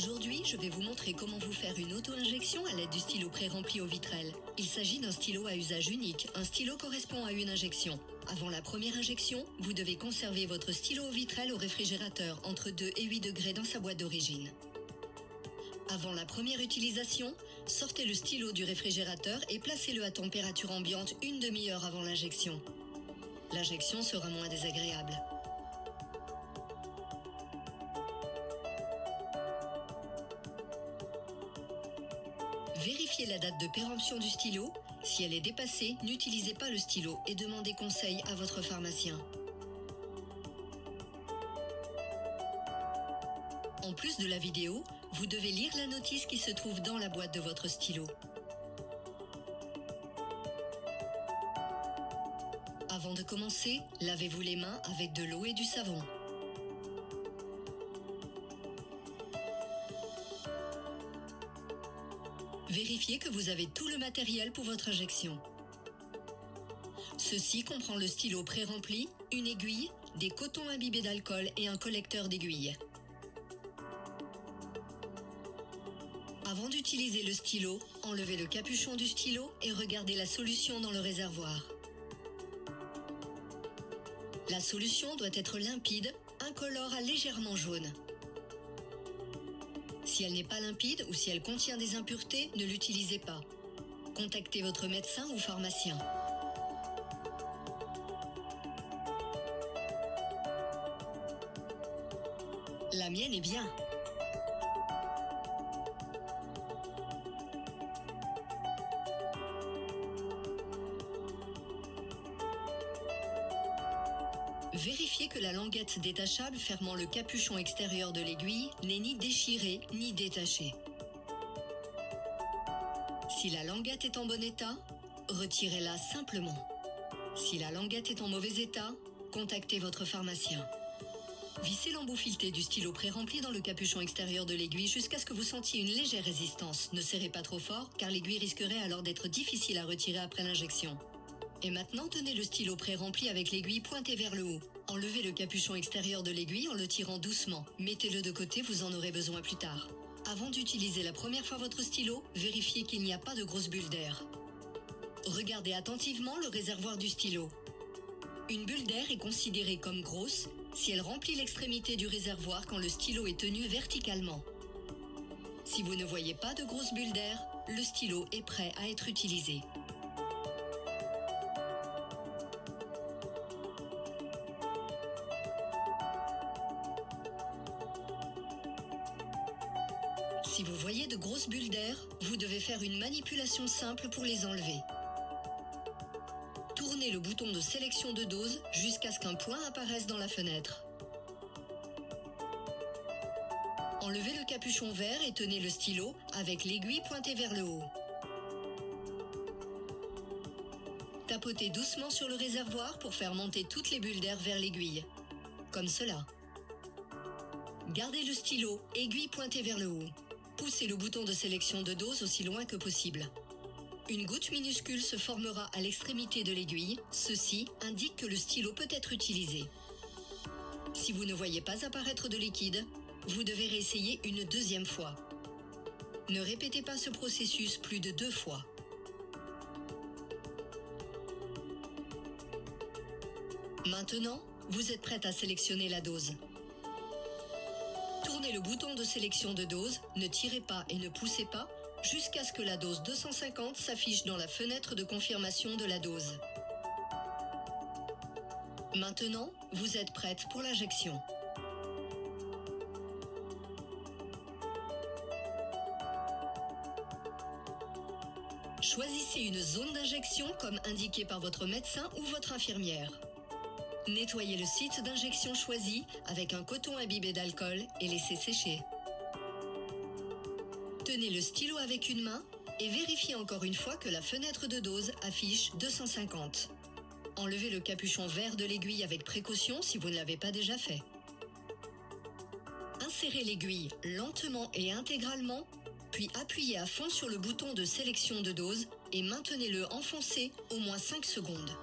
Aujourd'hui, je vais vous montrer comment vous faire une auto-injection à l'aide du stylo pré-rempli au Vitrel. Il s'agit d'un stylo à usage unique. Un stylo correspond à une injection. Avant la première injection, vous devez conserver votre stylo au Vitrel au réfrigérateur entre 2 et 8 degrés dans sa boîte d'origine. Avant la première utilisation, sortez le stylo du réfrigérateur et placez-le à température ambiante une demi-heure avant l'injection. L'injection sera moins désagréable. Vérifiez la date de péremption du stylo. Si elle est dépassée, n'utilisez pas le stylo et demandez conseil à votre pharmacien. En plus de la vidéo, vous devez lire la notice qui se trouve dans la boîte de votre stylo. Avant de commencer, lavez-vous les mains avec de l'eau et du savon. Vérifiez que vous avez tout le matériel pour votre injection. Ceci comprend le stylo pré-rempli, une aiguille, des cotons imbibés d'alcool et un collecteur d'aiguilles. Avant d'utiliser le stylo, enlevez le capuchon du stylo et regardez la solution dans le réservoir. La solution doit être limpide, incolore à légèrement jaune. Si elle n'est pas limpide ou si elle contient des impuretés, ne l'utilisez pas. Contactez votre médecin ou pharmacien. La mienne est bien. Vérifiez que la languette détachable fermant le capuchon extérieur de l'aiguille n'est ni déchirée ni détachée. Si la languette est en bon état, retirez-la simplement. Si la languette est en mauvais état, contactez votre pharmacien. Vissez l'embout fileté du stylo pré-rempli dans le capuchon extérieur de l'aiguille jusqu'à ce que vous sentiez une légère résistance. Ne serrez pas trop fort car l'aiguille risquerait alors d'être difficile à retirer après l'injection. Et maintenant, tenez le stylo pré-rempli avec l'aiguille pointée vers le haut. Enlevez le capuchon extérieur de l'aiguille en le tirant doucement. Mettez-le de côté, vous en aurez besoin plus tard. Avant d'utiliser la première fois votre stylo, vérifiez qu'il n'y a pas de grosses bulles d'air. Regardez attentivement le réservoir du stylo. Une bulle d'air est considérée comme grosse si elle remplit l'extrémité du réservoir quand le stylo est tenu verticalement. Si vous ne voyez pas de grosses bulles d'air, le stylo est prêt à être utilisé. Si vous voyez de grosses bulles d'air, vous devez faire une manipulation simple pour les enlever. Tournez le bouton de sélection de dose jusqu'à ce qu'un point apparaisse dans la fenêtre. Enlevez le capuchon vert et tenez le stylo avec l'aiguille pointée vers le haut. Tapotez doucement sur le réservoir pour faire monter toutes les bulles d'air vers l'aiguille. Comme cela. Gardez le stylo, aiguille pointée vers le haut. Poussez le bouton de sélection de dose aussi loin que possible. Une goutte minuscule se formera à l'extrémité de l'aiguille. Ceci indique que le stylo peut être utilisé. Si vous ne voyez pas apparaître de liquide, vous devez réessayer une deuxième fois. Ne répétez pas ce processus plus de 2 fois. Maintenant, vous êtes prête à sélectionner la dose. Tournez le bouton de sélection de dose, ne tirez pas et ne poussez pas jusqu'à ce que la dose 250 s'affiche dans la fenêtre de confirmation de la dose. Maintenant, vous êtes prête pour l'injection. Choisissez une zone d'injection comme indiqué par votre médecin ou votre infirmière. Nettoyez le site d'injection choisi avec un coton imbibé d'alcool et laissez sécher. Tenez le stylo avec une main et vérifiez encore une fois que la fenêtre de dose affiche 250. Enlevez le capuchon vert de l'aiguille avec précaution si vous ne l'avez pas déjà fait. Insérez l'aiguille lentement et intégralement, puis appuyez à fond sur le bouton de sélection de dose et maintenez-le enfoncé au moins 5 secondes.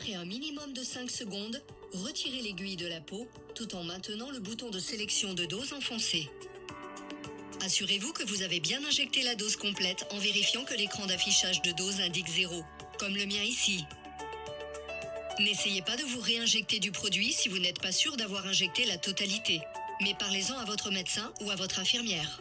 Après un minimum de 5 secondes, retirez l'aiguille de la peau tout en maintenant le bouton de sélection de dose enfoncé. Assurez-vous que vous avez bien injecté la dose complète en vérifiant que l'écran d'affichage de dose indique 0, comme le mien ici. N'essayez pas de vous réinjecter du produit si vous n'êtes pas sûr d'avoir injecté la totalité, mais parlez-en à votre médecin ou à votre infirmière.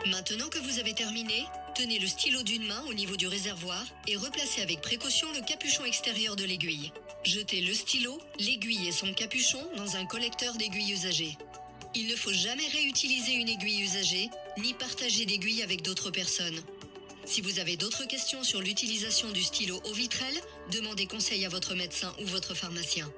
Maintenant que vous avez terminé, tenez le stylo d'une main au niveau du réservoir et replacez avec précaution le capuchon extérieur de l'aiguille. Jetez le stylo, l'aiguille et son capuchon dans un collecteur d'aiguilles usagées. Il ne faut jamais réutiliser une aiguille usagée, ni partager d'aiguilles avec d'autres personnes. Si vous avez d'autres questions sur l'utilisation du stylo au vitrel, demandez conseil à votre médecin ou votre pharmacien.